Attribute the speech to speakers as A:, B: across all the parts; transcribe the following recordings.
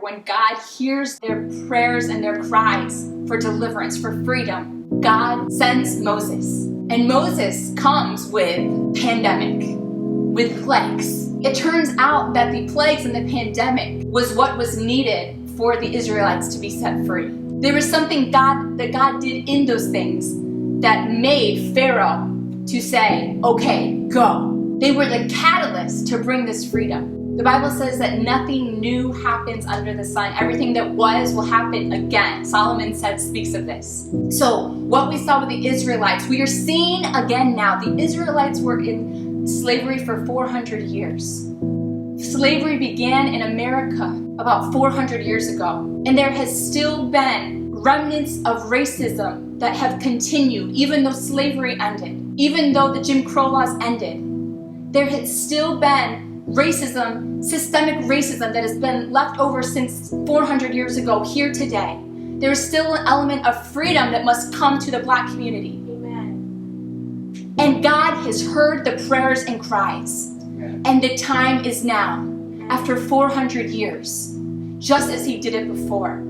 A: when God hears their prayers and their cries for deliverance, for freedom, God sends Moses. And Moses comes with pandemic, with plagues. It turns out that the plagues and the pandemic was what was needed for the Israelites to be set free. There was something that God did in those things that made Pharaoh to say, okay, go. They were the catalyst to bring this freedom. The Bible says that nothing new happens under the sun. Everything that was will happen again. Solomon speaks of this. So what we saw with the Israelites, we are seeing again now. The Israelites were in slavery for 400 years. Slavery began in America about 400 years ago. And there has still been remnants of racism that have continued, even though slavery ended, even though the Jim Crow laws ended. There has still been racism, systemic racism that has been left over since 400 years ago here today. There is still an element of freedom that must come to the Black community. Amen. And God has heard the prayers and cries. Amen. And the time is now, after 400 years, just as He did it before.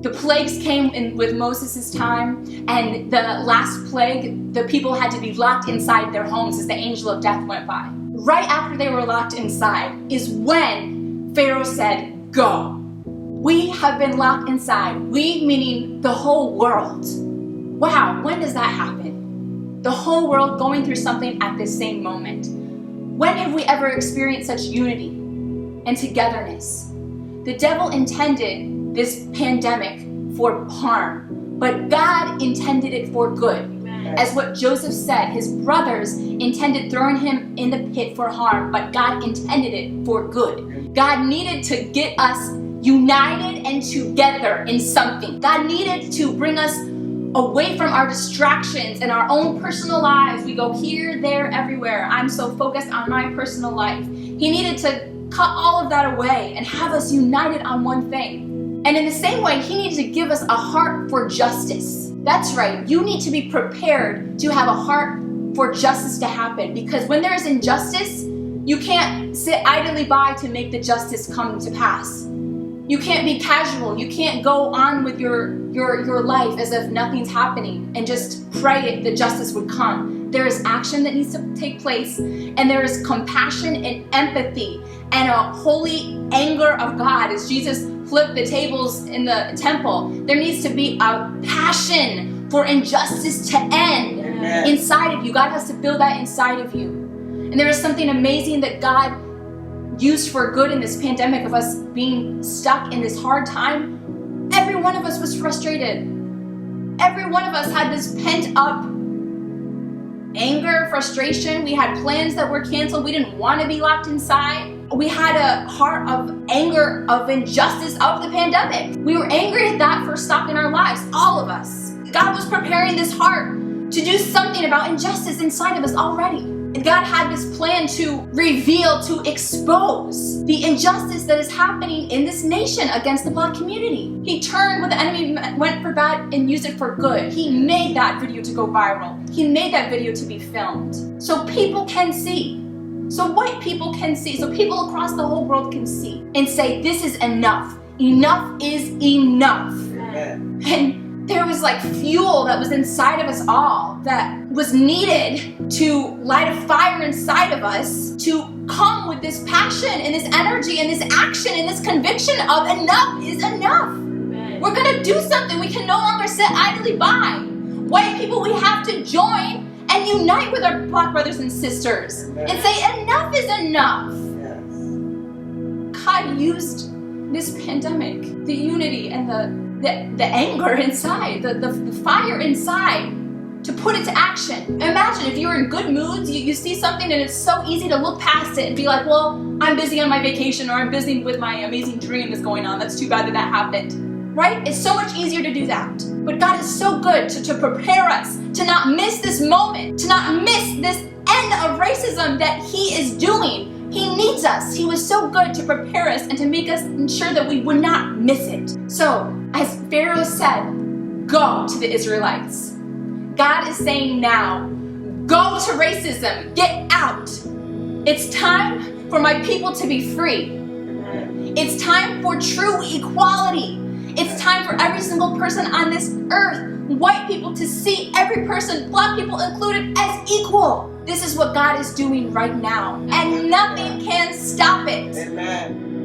A: The plagues came in with Moses' time, and the last plague, the people had to be locked inside their homes as the angel of death went by. Right after they were locked inside is when Pharaoh said, go. We have been locked inside. We, meaning the whole world. Wow, when does that happen? The whole world going through something at the same moment. When have we ever experienced such unity and togetherness? The devil intended this pandemic for harm, but God intended it for good. As what Joseph said, his brothers intended throwing him in the pit for harm, but God intended it for good. God needed to get us united and together in something. God needed to bring us away from our distractions and our own personal lives. We go here, there, everywhere. I'm so focused on my personal life. He needed to cut all of that away and have us united on one thing. And in the same way, He needed to give us a heart for justice. That's right, you need to be prepared to have a heart for justice to happen, because when there is injustice, you can't sit idly by to make the justice come to pass. You can't be casual. You can't go on with your life as if nothing's happening and just pray the justice would come. There is action that needs to take place, and there is compassion and empathy and a holy anger of God as Jesus flipped the tables in the temple. There needs to be a passion for injustice to end. Amen. Inside of you. God has to build that inside of you. And there is something amazing that God used for good in this pandemic of us being stuck in this hard time. Every one of us was frustrated. Every one of us had this pent up anger, frustration. We had plans that were canceled. We didn't want to be locked inside. We had a heart of anger, of injustice of the pandemic. We were angry at that for stopping our lives, all of us. God was preparing this heart to do something about injustice inside of us already. And God had this plan to reveal, to expose the injustice that is happening in this nation against the Black community. He turned what the enemy went for bad and used it for good. He made that video to go viral. He made that video to be filmed so people can see. So white people can see. So people across the whole world can see and say, this is enough. Enough is enough. Amen. And there was like fuel that was inside of us all that was needed to light a fire inside of us to come with this passion and this energy and this action and this conviction of enough is enough. Amen. We're going to do something. We can no longer sit idly by. White people, we have to join and unite with our Black brothers and sisters. Amen. And say enough is enough. Yes. God used this pandemic, the unity and the anger inside, the fire inside, to put it to action. Imagine if you're in good moods, you see something and it's so easy to look past it and be like, well, I'm busy on my vacation, or I'm busy with my amazing dream that's going on. That's too bad that happened. Right? It's so much easier to do that. But God is so good to prepare us to not miss this moment, to not miss this end of racism that He is doing. He needs us. He was so good to prepare us and to make us ensure that we would not miss it. So, as Pharaoh said, go to the Israelites. God is saying now, go to racism. Get out. It's time for my people to be free. It's time for true equality. It's time for every single person on this earth, white people, to see every person, black people included, as equal. This is what God is doing right now, and nothing can stop it.
B: Amen.